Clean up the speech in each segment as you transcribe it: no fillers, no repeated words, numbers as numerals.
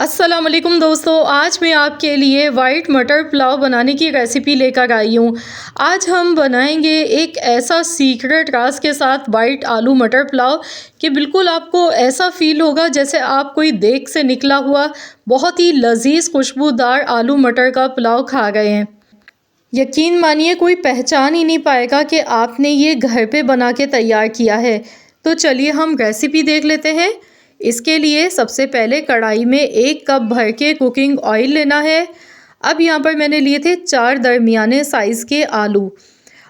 अस्सलाम वालेकुम दोस्तों, आज मैं आपके लिए वाइट मटर पुलाव बनाने की रेसिपी लेकर आई हूँ। आज हम बनाएंगे एक ऐसा सीक्रेट राज के साथ वाइट आलू मटर पुलाव कि बिल्कुल आपको ऐसा फ़ील होगा जैसे आप कोई देग से निकला हुआ बहुत ही लजीज खुशबूदार आलू मटर का पुलाव खा गए हैं। यकीन मानिए कोई पहचान ही नहीं पाएगा कि आपने ये घर पे बना के तैयार किया है। तो चलिए हम रेसिपी देख लेते हैं। इसके लिए सबसे पहले कढ़ाई में 1 कप भर के कुकिंग ऑयल लेना है। अब यहाँ पर मैंने लिए थे 4 दरमियाने साइज़ के आलू।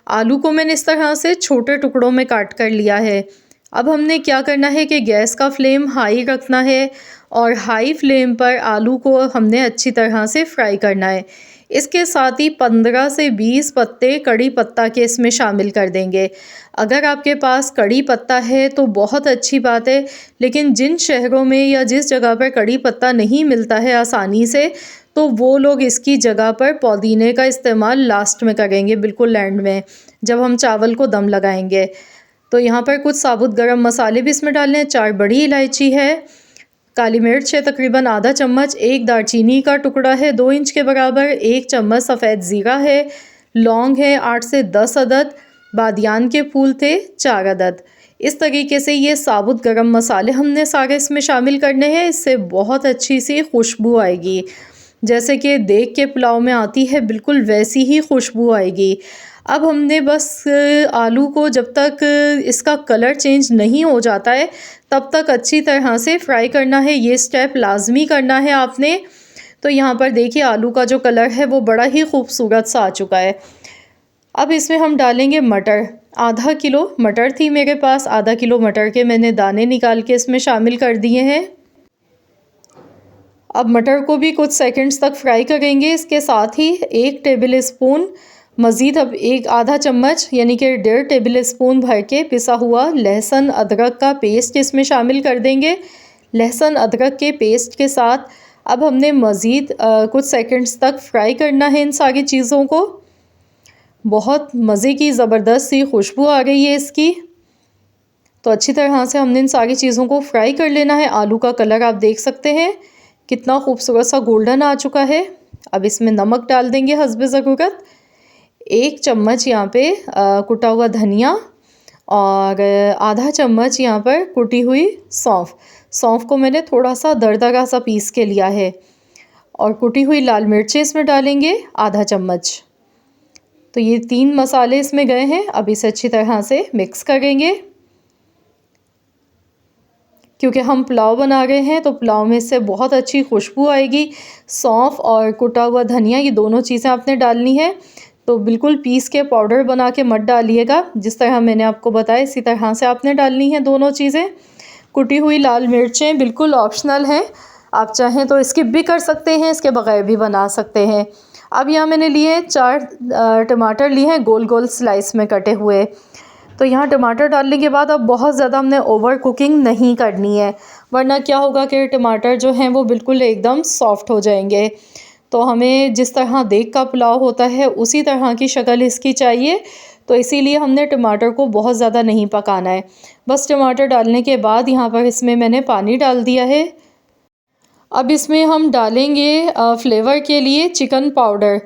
आलू को मैंने इस तरह से छोटे टुकड़ों में काट कर लिया है। अब हमने क्या करना है कि गैस का फ्लेम हाई रखना है और हाई फ्लेम पर आलू को हमने अच्छी तरह से फ्राई करना है। इसके साथ ही 15 से 20 पत्ते कड़ी पत्ता के इसमें शामिल कर देंगे। अगर आपके पास कड़ी पत्ता है तो बहुत अच्छी बात है, लेकिन जिन शहरों में या जिस जगह पर कड़ी पत्ता नहीं मिलता है आसानी से, तो वो लोग इसकी जगह पर पुदीने का इस्तेमाल लास्ट में करेंगे, बिल्कुल एंड में जब हम चावल को दम लगाएंगे। तो यहाँ पर कुछ साबुत गरम मसाले भी इसमें डालने हैं। 4 बड़ी इलायची है, काली मिर्च है तकरीबन आधा चम्मच, 1 दालचीनी का टुकड़ा है 2 इंच के बराबर, 1 चम्मच सफ़ेद ज़ीरा है, लौंग है 8 से 10 अदद, बादियान के फूल थे 4 अदद। इस तरीके से ये साबुत गरम मसाले हमने सारे इसमें शामिल करने हैं। इससे बहुत अच्छी सी खुशबू आएगी, जैसे कि देग के पुलाव में आती है बिल्कुल वैसी ही खुशबू आएगी। अब हमने बस आलू को जब तक इसका कलर चेंज नहीं हो जाता है तब तक अच्छी तरह से फ्राई करना है। ये स्टेप लाजमी करना है आपने। तो यहाँ पर देखिए आलू का जो कलर है वो बड़ा ही खूबसूरत सा आ चुका है। अब इसमें हम डालेंगे मटर। आधा किलो मटर थी मेरे पास, आधा किलो मटर के मैंने दाने निकाल के इसमें शामिल कर दिए हैं। अब मटर को भी कुछ सेकंड्स तक फ्राई करेंगे। इसके साथ ही 1 टेबल स्पून मज़ीद अब आधा चम्मच यानी कि 1.5 टेबल स्पून भर के पिसा हुआ लहसुन अदरक का पेस्ट इसमें शामिल कर देंगे। लहसुन अदरक के पेस्ट के साथ अब हमने मज़ीद कुछ सेकंड्स तक फ्राई करना है इन सारी चीज़ों को। बहुत मज़े की ज़बरदस्त सी खुशबू आ रही है इसकी। तो अच्छी तरह से हमने इन सारी चीज़ों को फ्राई कर लेना है। आलू का कलर आप देख सकते हैं कितना खूबसूरत सा गोल्डन आ चुका है। अब इसमें नमक डाल देंगे हस्बे ज़रूरत। 1 चम्मच यहाँ पे कुटा हुआ धनिया और आधा चम्मच यहाँ पर कुटी हुई सौंफ। सौंफ को मैंने थोड़ा सा दरदरा सा पीस के लिया है। और कुटी हुई लाल मिर्चें इसमें डालेंगे आधा चम्मच। तो ये 3 मसाले इसमें गए हैं। अब इसे अच्छी तरह से मिक्स करेंगे। क्योंकि हम पुलाव बना रहे हैं तो पुलाव में इससे बहुत अच्छी खुशबू आएगी। सौंफ और कुटा हुआ धनिया ये दोनों चीज़ें आपने डालनी है। तो बिल्कुल पीस के पाउडर बना के मत डालिएगा, जिस तरह मैंने आपको बताया इसी तरह से आपने डालनी है दोनों चीज़ें। कुटी हुई लाल मिर्चें बिल्कुल ऑप्शनल हैं, आप चाहें तो स्किप भी कर सकते हैं, इसके बगैर भी बना सकते हैं। अब यहाँ मैंने लिए 4 टमाटर लिए हैं गोल गोल स्लाइस में कटे हुए। तो यहाँ टमाटर डालने के बाद अब बहुत ज़्यादा हमने ओवर कुकिंग नहीं करनी है, वरना क्या होगा कि टमाटर जो हैं वो बिल्कुल एकदम सॉफ्ट हो जाएंगे। तो हमें जिस तरह देग का पुलाव होता है उसी तरह की शक्ल इसकी चाहिए। तो इसीलिए हमने टमाटर को बहुत ज़्यादा नहीं पकाना है। बस टमाटर डालने के बाद यहाँ पर इसमें मैंने पानी डाल दिया है। अब इसमें हम डालेंगे फ्लेवर के लिए चिकन पाउडर।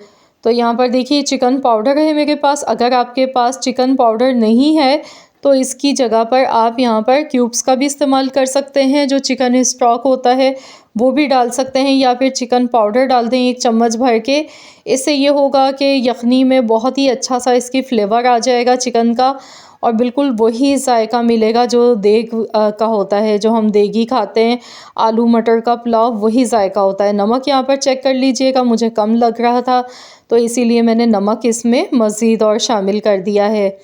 तो यहाँ पर देखिए चिकन पाउडर है मेरे पास। अगर आपके पास चिकन पाउडर नहीं है तो इसकी जगह पर आप यहाँ पर क्यूब्स का भी इस्तेमाल कर सकते हैं। जो चिकन स्टॉक होता है वो भी डाल सकते हैं, या फिर चिकन पाउडर डाल दें 1 चम्मच भर के। इससे ये होगा कि यखनी में बहुत ही अच्छा सा इसकी फ्लेवर आ जाएगा चिकन का, और बिल्कुल वही जायका मिलेगा जो देग का होता है, जो हम देगी खाते हैं आलू मटर का पुलाव, वही जायका होता है। नमक यहाँ पर चेक कर लीजिएगा, मुझे कम लग रहा था तो इसीलिए मैंने नमक इसमें मज़ीद और शामिल कर दिया है।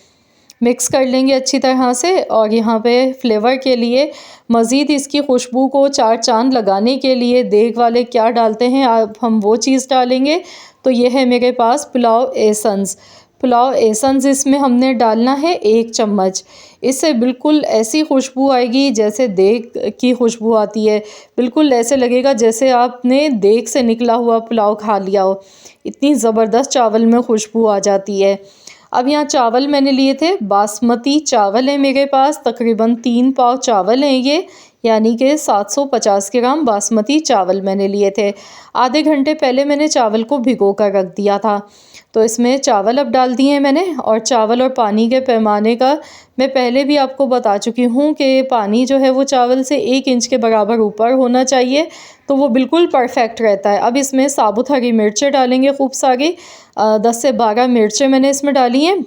मिक्स कर लेंगे अच्छी तरह से। और यहाँ पे फ्लेवर के लिए मज़ीद इसकी खुशबू को 4 चांद लगाने के लिए देग वाले क्या डालते हैं, अब हम वो चीज़ डालेंगे। तो ये है मेरे पास पुलाव एसेंस। पुलाव एसेंस इसमें हमने डालना है 1 चम्मच। इससे बिल्कुल ऐसी खुशबू आएगी जैसे देग की खुशबू आती है। बिल्कुल ऐसे लगेगा जैसे आपने देग से निकला हुआ पुलाव खा लिया हो, इतनी ज़बरदस्त चावल में खुशबू आ जाती है। अब यहाँ चावल मैंने लिए थे बासमती चावल है मेरे पास, तकरीबन 3 पाव चावल हैं ये, यानी कि 750 ग्राम बासमती चावल मैंने लिए थे। आधे घंटे पहले मैंने चावल को भिगो कर रख दिया था। तो इसमें चावल अब डाल दिए हैं मैंने, और चावल और पानी के पैमाने का मैं पहले भी आपको बता चुकी हूँ कि पानी जो है वो चावल से 1 इंच के बराबर ऊपर होना चाहिए, तो वो बिल्कुल परफेक्ट रहता है। अब इसमें साबुत हरी मिर्चें डालेंगे खूब सारी, 10 से 12 मिर्चें मैंने इसमें डाली हैं।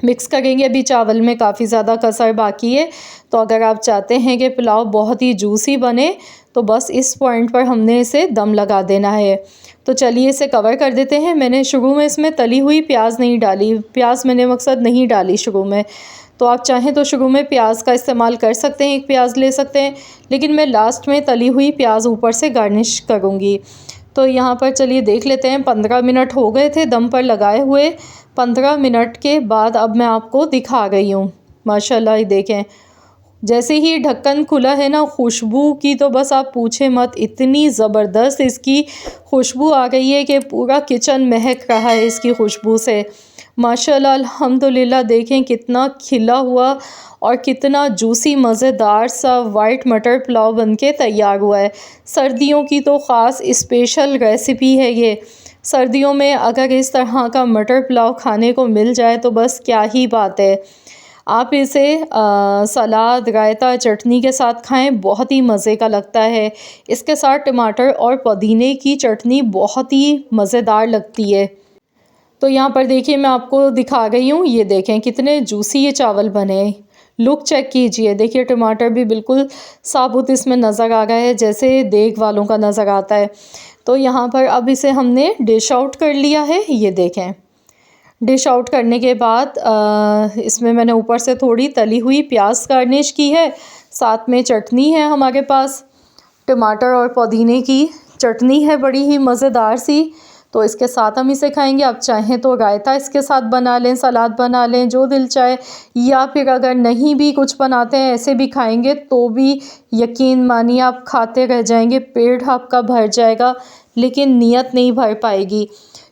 मिक्स करेंगे। अभी चावल में काफ़ी ज़्यादा कसर बाकी है, तो अगर आप चाहते हैं कि पुलाव बहुत ही जूसी बने तो बस इस पॉइंट पर हमने इसे दम लगा देना है। तो चलिए इसे कवर कर देते हैं। मैंने शुरू में इसमें तली हुई प्याज नहीं डाली, प्याज मैंने मकसद नहीं डाली शुरू में। तो आप चाहें तो शुरू में प्याज का इस्तेमाल कर सकते हैं, 1 प्याज ले सकते हैं, लेकिन मैं लास्ट में तली हुई प्याज ऊपर से गार्निश करूँगी। तो यहाँ पर चलिए देख लेते हैं, 15 मिनट हो गए थे दम पर लगाए हुए। 15 मिनट के बाद अब मैं आपको दिखा रही हूँ। माशाल्लाह ये देखें, जैसे ही ढक्कन खुला है ना, खुशबू की तो बस आप पूछें मत, इतनी ज़बरदस्त इसकी खुशबू आ गई है कि पूरा किचन महक रहा है इसकी खुशबू से। माशाल्लाह अल्हम्दुलिल्लाह, देखें कितना खिला हुआ और कितना जूसी मज़ेदार सा वाइट मटर पुलाव बनके तैयार हुआ है। सर्दियों की तो ख़ास स्पेशल रेसिपी है ये। सर्दियों में अगर इस तरह का मटर पुलाव खाने को मिल जाए तो बस क्या ही बात है। आप इसे सलाद, रायता, चटनी के साथ खाएं, बहुत ही मज़े का लगता है। इसके साथ टमाटर और पुदीने की चटनी बहुत ही मज़ेदार लगती है। तो यहाँ पर देखिए मैं आपको दिखा गई हूँ, ये देखें कितने जूसी ये चावल बने। लुक चेक कीजिए, देखिए टमाटर भी बिल्कुल साबुत इसमें नज़र आ रहा है, जैसे देग वालों का नज़र आता है। तो यहाँ पर अब इसे हमने डिश आउट कर लिया है। ये देखें, डिश आउट करने के बाद इसमें मैंने ऊपर से थोड़ी तली हुई प्याज गार्निश की है, साथ में चटनी है हमारे पास, टमाटर और पुदीने की चटनी है बड़ी ही मज़ेदार सी। तो इसके साथ हम इसे खाएंगे। आप चाहें तो रायता इसके साथ बना लें, सलाद बना लें, जो दिल चाहे, या फिर अगर नहीं भी कुछ बनाते हैं ऐसे भी खाएंगे तो भी यकीन मानिए आप खाते रह जाएंगे, पेट आपका भर जाएगा, लेकिन नीयत नहीं भर पाएगी,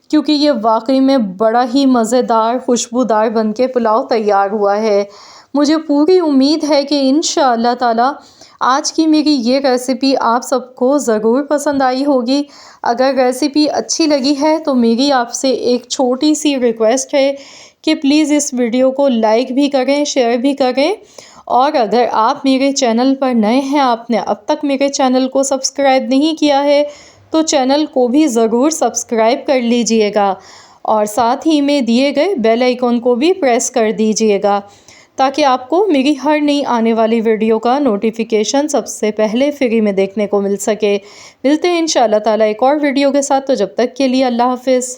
क्योंकि ये वाकई में बड़ा ही मज़ेदार खुशबूदार बनके पुलाव तैयार हुआ है। मुझे पूरी उम्मीद है कि इंशाअल्लाह ताला आज की मेरी ये रेसिपी आप सबको ज़रूर पसंद आई होगी। अगर रेसिपी अच्छी लगी है तो मेरी आपसे एक छोटी सी रिक्वेस्ट है कि प्लीज़ इस वीडियो को लाइक भी करें, शेयर भी करें, और अगर आप मेरे चैनल पर नए हैं, आपने अब तक मेरे चैनल को सब्सक्राइब नहीं किया है, तो चैनल को भी ज़रूर सब्सक्राइब कर लीजिएगा, और साथ ही में दिए गए बेल आइकन को भी प्रेस कर दीजिएगा, ताकि आपको मेरी हर नई आने वाली वीडियो का नोटिफिकेशन सबसे पहले फ्री में देखने को मिल सके। मिलते हैं इंशाअल्लाह ताला एक और वीडियो के साथ, तो जब तक के लिए अल्लाह हाफ़िज़।